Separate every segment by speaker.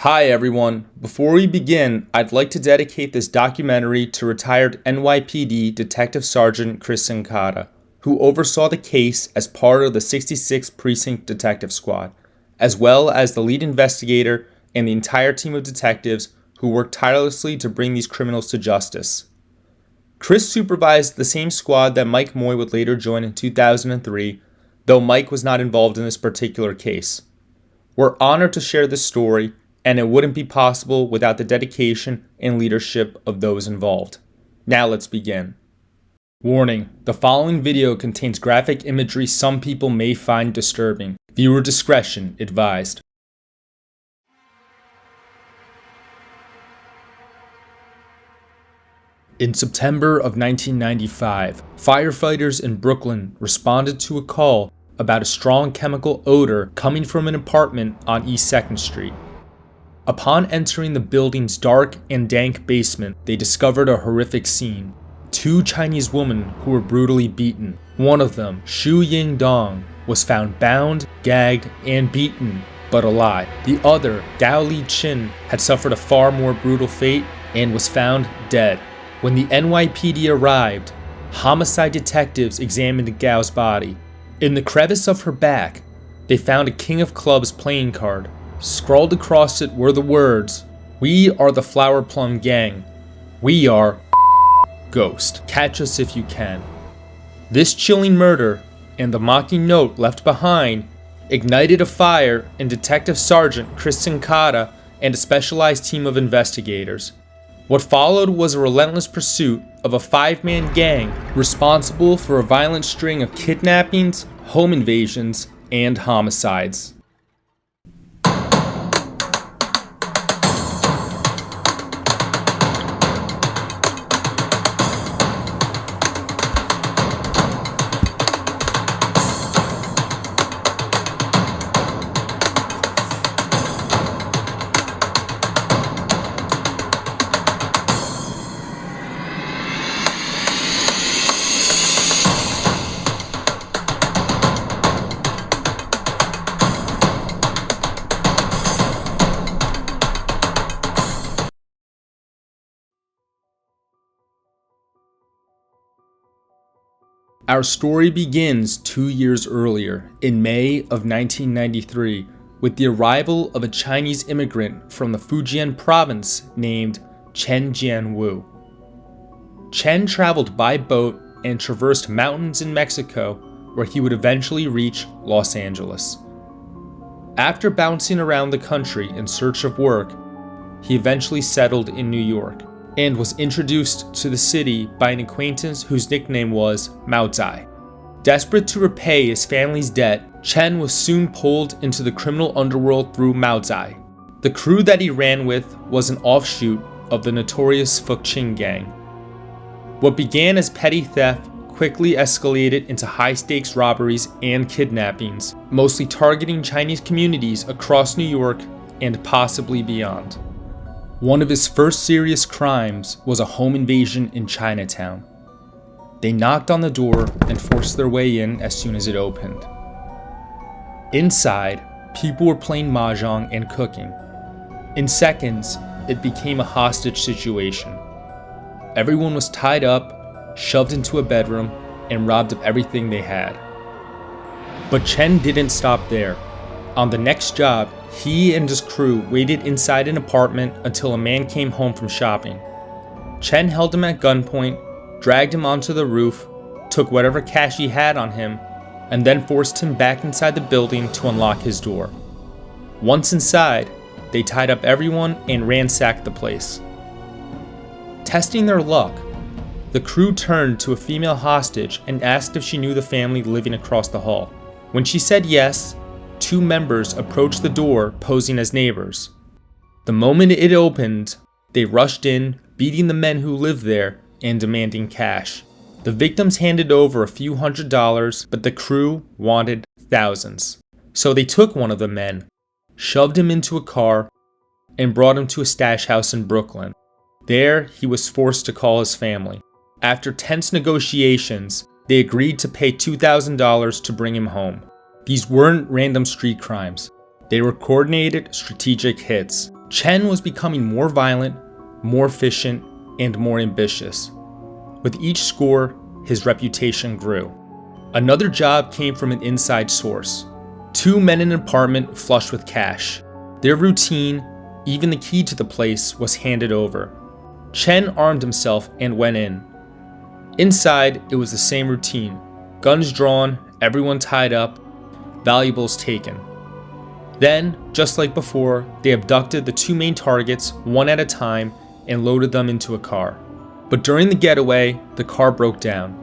Speaker 1: Hi everyone, before we begin, I'd like to dedicate this documentary to retired NYPD Detective Sergeant Chris Cincotta, who oversaw the case as part of the 66th Precinct Detective Squad, as well as the lead investigator and the entire team of detectives who worked tirelessly to bring these criminals to justice. Chris supervised the same squad that Mike Moy would later join in 2003, though Mike was not involved in this particular case. We're honored to share this story, and it wouldn't be possible without the dedication and leadership of those involved. Now let's begin. Warning, the following video contains graphic imagery some people may find disturbing. Viewer discretion advised. In September of 1995, firefighters in Brooklyn responded to a call about a strong chemical odor coming from an apartment on East 2nd Street. Upon entering the building's dark and dank basement, they discovered a horrific scene. Two Chinese women who were brutally beaten. One of them, Xu Ying Dong, was found bound, gagged, and beaten, but alive. The other, Gao Li Qin, had suffered a far more brutal fate and was found dead. When the NYPD arrived, homicide detectives examined Gao's body. In the crevice of her back, they found a King of Clubs playing card. Scrawled across it were the words, "We are the Flower Plum Gang. We are Ghost. Catch us if you can." This chilling murder and the mocking note left behind ignited a fire in Detective Sergeant Chris Cincotta and a specialized team of investigators. What followed was a relentless pursuit of a five-man gang responsible for a violent string of kidnappings, home invasions, and homicides. Our story begins 2 years earlier, in May of 1993, with the arrival of a Chinese immigrant from the Fujian province named Chen Jianwu. Chen traveled by boat and traversed mountains in Mexico, where he would eventually reach Los Angeles. After bouncing around the country in search of work, he eventually settled in New York and was introduced to the city by an acquaintance whose nickname was Mao Zai. Desperate to repay his family's debt, Chen was soon pulled into the criminal underworld through Mao Zai. The crew that he ran with was an offshoot of the notorious Fuqing gang. What began as petty theft quickly escalated into high-stakes robberies and kidnappings, mostly targeting Chinese communities across New York and possibly beyond. One of his first serious crimes was a home invasion in Chinatown. They knocked on the door and forced their way in as soon as it opened. Inside, people were playing mahjong and cooking. In seconds, it became a hostage situation. Everyone was tied up, shoved into a bedroom, and robbed of everything they had. But Chen didn't stop there. On the next job, he and his crew waited inside an apartment until a man came home from shopping. Chen held him at gunpoint, dragged him onto the roof, took whatever cash he had on him, and then forced him back inside the building to unlock his door. Once inside, they tied up everyone and ransacked the place. Testing their luck, the crew turned to a female hostage and asked if she knew the family living across the hall. When she said yes, two members approached the door posing as neighbors. The moment it opened, they rushed in, beating the men who lived there and demanding cash. The victims handed over a few $100s, but the crew wanted thousands. So they took one of the men, shoved him into a car, and brought him to a stash house in Brooklyn. There, he was forced to call his family. After tense negotiations, they agreed to pay $2,000 to bring him home. These weren't random street crimes. They were coordinated, strategic hits. Chen was becoming more violent, more efficient, and more ambitious. With each score, his reputation grew. Another job came from an inside source. 2 men in an apartment flush with cash. Their routine, even the key to the place, was handed over. Chen armed himself and went in. Inside, it was the same routine. Guns drawn, everyone tied up, valuables taken. Then, just like before, they abducted the 2 main targets one at a time and loaded them into a car. But during the getaway, the car broke down.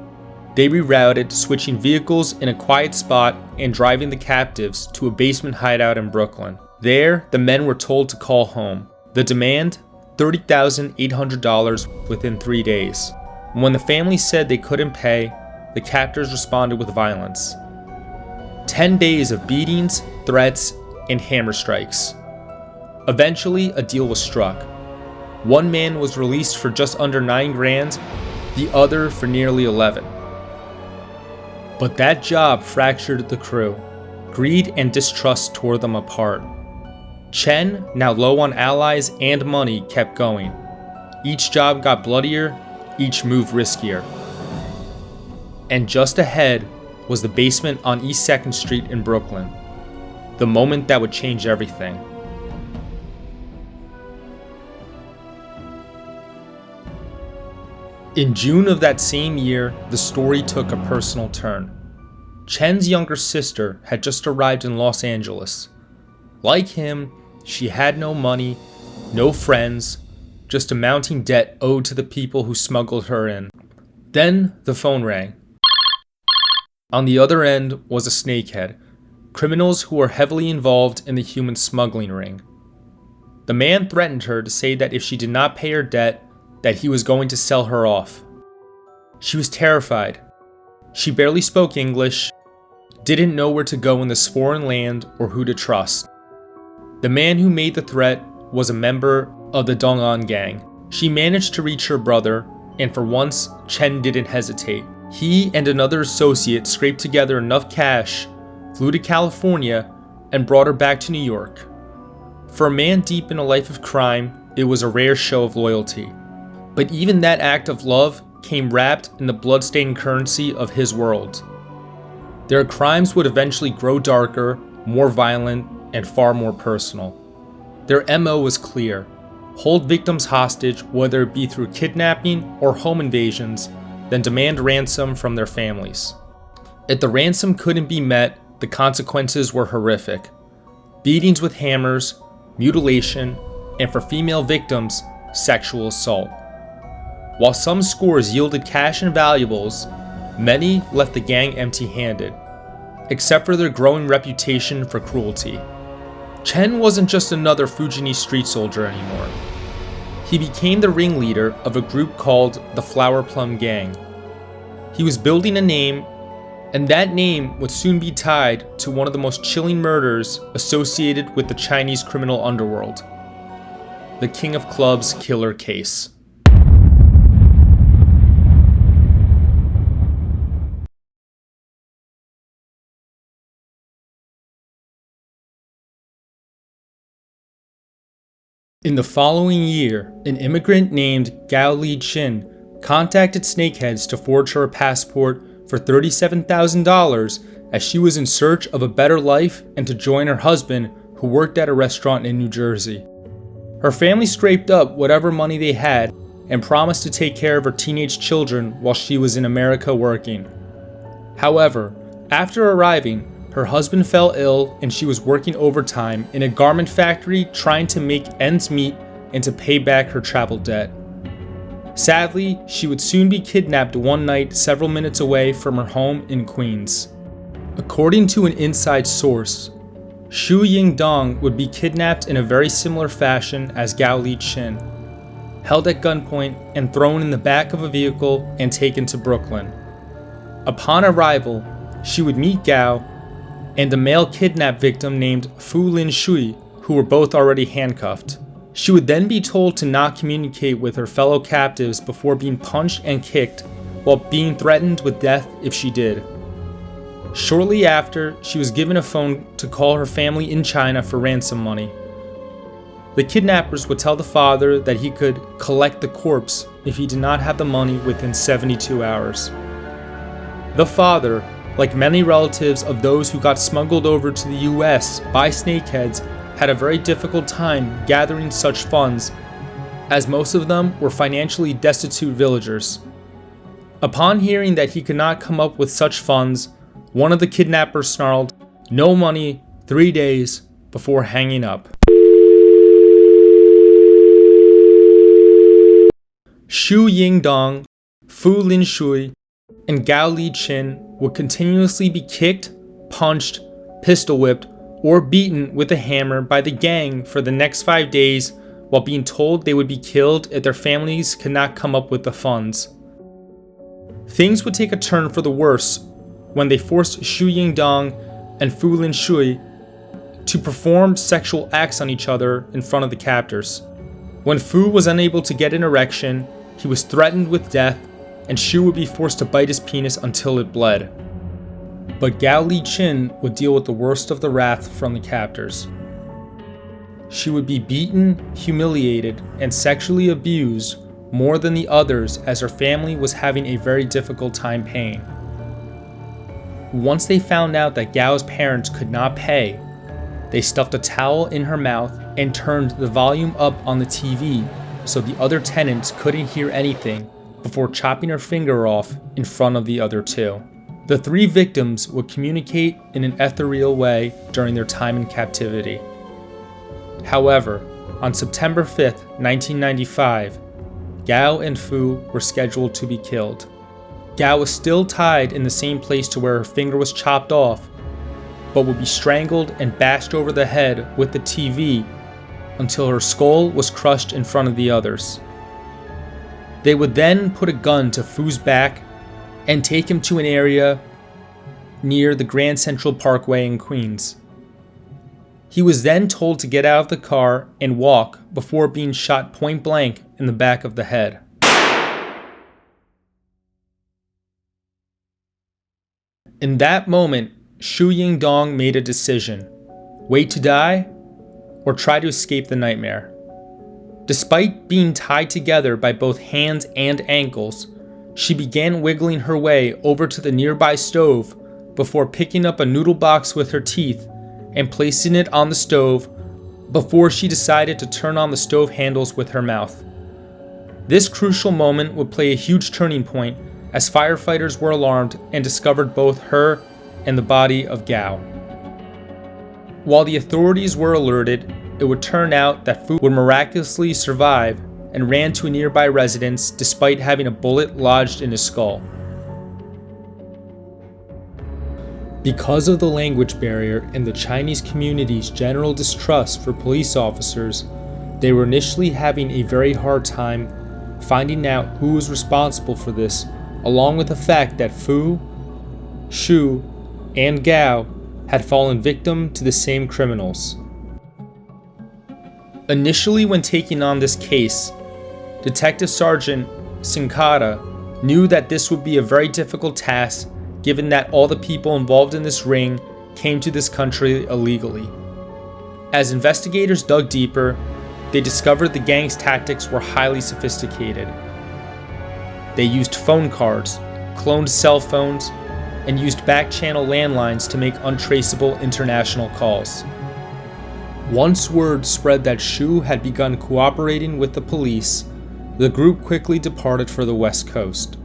Speaker 1: They rerouted, switching vehicles in a quiet spot and driving the captives to a basement hideout in Brooklyn. There, the men were told to call home. The demand? $30,800 within 3 days. When the family said they couldn't pay, the captors responded with violence. 10 days of beatings, threats, and hammer strikes. Eventually, a deal was struck. One man was released for just under $9 grand, the other for nearly 11. But that job fractured the crew. Greed and distrust tore them apart. Chen, now low on allies and money, kept going. Each job got bloodier, each move riskier. And just ahead was the basement on East 2nd Street in Brooklyn. The moment that would change everything. In June of that same year, the story took a personal turn. Chen's younger sister had just arrived in Los Angeles. Like him, she had no money, no friends, just a mounting debt owed to the people who smuggled her in. Then the phone rang. On the other end was a snakehead, criminals who were heavily involved in the human smuggling ring. The man threatened her to say that if she did not pay her debt, that he was going to sell her off. She was terrified. She barely spoke English, didn't know where to go in this foreign land or who to trust. The man who made the threat was a member of the Dong'an gang. She managed to reach her brother, and for once, Chen didn't hesitate. He and another associate scraped together enough cash, flew to California, and brought her back to New York. For a man deep in a life of crime, it was a rare show of loyalty. But even that act of love came wrapped in the bloodstained currency of his world. Their crimes would eventually grow darker, more violent, and far more personal. Their MO was clear: hold victims hostage, whether it be through kidnapping or home invasions, then demand ransom from their families. If the ransom couldn't be met, the consequences were horrific. Beatings with hammers, mutilation, and for female victims, sexual assault. While some scores yielded cash and valuables, many left the gang empty-handed, except for their growing reputation for cruelty. Chen wasn't just another Fujini street soldier anymore. He became the ringleader of a group called the Flower Plum Gang. He was building a name, and that name would soon be tied to one of the most chilling murders associated with the Chinese criminal underworld: the King of Clubs killer case. In the following year, an immigrant named Gao Li Chin contacted snakeheads to forge her a passport for $37,000 as she was in search of a better life and to join her husband, who worked at a restaurant in New Jersey. Her family scraped up whatever money they had and promised to take care of her teenage children while she was in America working. However, after arriving, her husband fell ill and she was working overtime in a garment factory trying to make ends meet and to pay back her travel debt. Sadly, she would soon be kidnapped one night several minutes away from her home in Queens. According to an inside source, Xu Yingdong would be kidnapped in a very similar fashion as Gao Li Chin, held at gunpoint and thrown in the back of a vehicle and taken to Brooklyn. Upon arrival, she would meet Gao and a male kidnap victim named Fu Lin Shui, who were both already handcuffed. She would then be told to not communicate with her fellow captives before being punched and kicked, while being threatened with death if she did. Shortly after, she was given a phone to call her family in China for ransom money. The kidnappers would tell the father that he could collect the corpse if he did not have the money within 72 hours. The father, like many relatives of those who got smuggled over to the US by snakeheads, had a very difficult time gathering such funds, as most of them were financially destitute villagers. Upon hearing that he could not come up with such funds, one of the kidnappers snarled, "No money, 3 days," before hanging up. Xu Yingdong, Fu Linshui, and Gao Liqin would continuously be kicked, punched, pistol whipped, or beaten with a hammer by the gang for the next 5 days while being told they would be killed if their families could not come up with the funds. Things would take a turn for the worse when they forced Xu Yingdong and Fu Linshui to perform sexual acts on each other in front of the captors. When Fu was unable to get an erection, he was threatened with death, and Xu would be forced to bite his penis until it bled. But Gao Liqin would deal with the worst of the wrath from the captors. She would be beaten, humiliated, and sexually abused more than the others, as her family was having a very difficult time paying. Once they found out that Gao's parents could not pay, they stuffed a towel in her mouth and turned the volume up on the TV so the other tenants couldn't hear anything before chopping her finger off in front of the other two. The 3 victims would communicate in an ethereal way during their time in captivity. However, on September 5th, 1995, Gao and Fu were scheduled to be killed. Gao was still tied in the same place to where her finger was chopped off, but would be strangled and bashed over the head with the TV until her skull was crushed in front of the others. They would then put a gun to Fu's back and take him to an area near the Grand Central Parkway in Queens. He was then told to get out of the car and walk before being shot point blank in the back of the head. In that moment, Xu Yingdong made a decision: wait to die or try to escape the nightmare. Despite being tied together by both hands and ankles, she began wiggling her way over to the nearby stove before picking up a noodle box with her teeth and placing it on the stove before she decided to turn on the stove handles with her mouth. This crucial moment would play a huge turning point as firefighters were alarmed and discovered both her and the body of Gao. While the authorities were alerted, it would turn out that Fu would miraculously survive and ran to a nearby residence despite having a bullet lodged in his skull. Because of the language barrier and the Chinese community's general distrust for police officers, they were initially having a very hard time finding out who was responsible for this, along with the fact that Fu, Xu, and Gao had fallen victim to the same criminals. Initially, when taking on this case, Detective Sergeant Cincotta knew that this would be a very difficult task given that all the people involved in this ring came to this country illegally. As investigators dug deeper, they discovered the gang's tactics were highly sophisticated. They used phone cards, cloned cell phones, and used back-channel landlines to make untraceable international calls. Once word spread that Xu had begun cooperating with the police, the group quickly departed for the West Coast.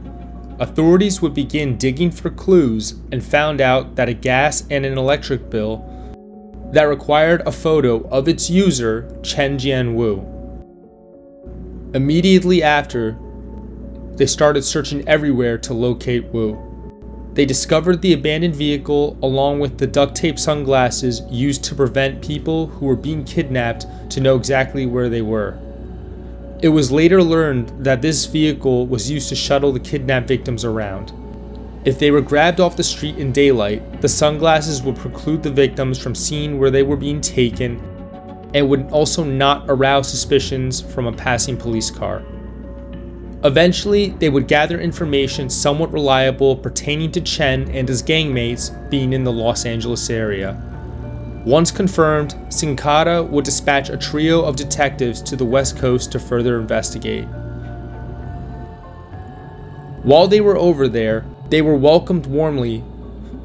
Speaker 1: Authorities would begin digging for clues and found out that a gas and an electric bill that required a photo of its user, Chen Jianwu. Immediately after, they started searching everywhere to locate Wu. They discovered the abandoned vehicle along with the duct tape sunglasses used to prevent people who were being kidnapped to know exactly where they were. It was later learned that this vehicle was used to shuttle the kidnapped victims around. If they were grabbed off the street in daylight, the sunglasses would preclude the victims from seeing where they were being taken and would also not arouse suspicions from a passing police car. Eventually, they would gather information somewhat reliable pertaining to Chen and his gangmates being in the Los Angeles area. Once confirmed, Cincotta would dispatch a trio of detectives to the West Coast to further investigate. While they were over there, they were welcomed warmly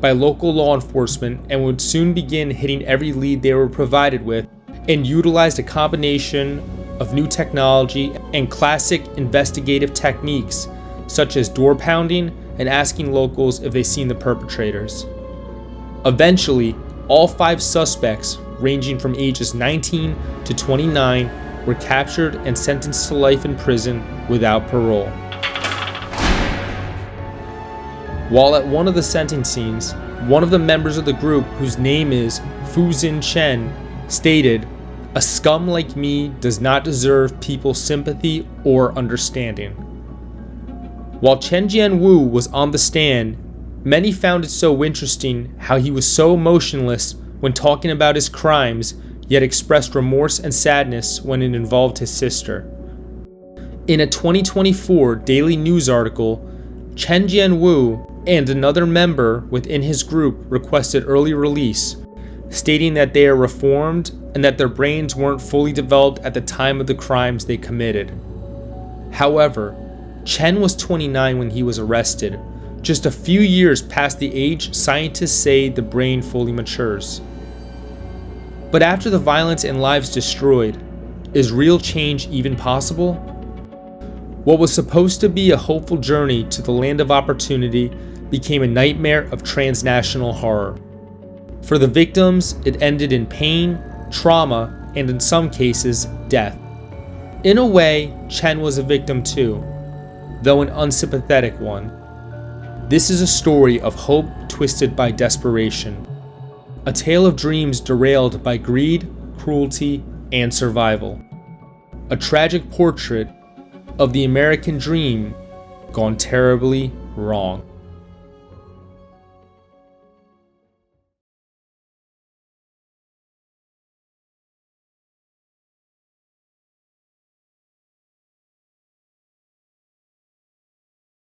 Speaker 1: by local law enforcement and would soon begin hitting every lead they were provided with, and utilized a combination of new technology and classic investigative techniques such as door pounding and asking locals if they've seen the perpetrators. Eventually, all 5 suspects, ranging from ages 19 to 29, were captured and sentenced to life in prison without parole. While at one of the sentencings, one of the members of the group, whose name is Fuzin Chen, stated, "A scum like me does not deserve people's sympathy or understanding." While Chen Jianwu was on the stand, many found it so interesting how he was so emotionless when talking about his crimes, yet expressed remorse and sadness when it involved his sister. In a 2024 Daily News article, Chen Jianwu and another member within his group requested early release, stating that they are reformed and that their brains weren't fully developed at the time of the crimes they committed. However, Chen was 29 when he was arrested, just a few years past the age scientists say the brain fully matures. But after the violence and lives destroyed, is real change even possible? What was supposed to be a hopeful journey to the land of opportunity became a nightmare of transnational horror. For the victims, it ended in pain, trauma, and in some cases, death. In a way, Chen was a victim too, though an unsympathetic one. This is a story of hope twisted by desperation. A tale of dreams derailed by greed, cruelty, and survival. A tragic portrait of the American dream gone terribly wrong.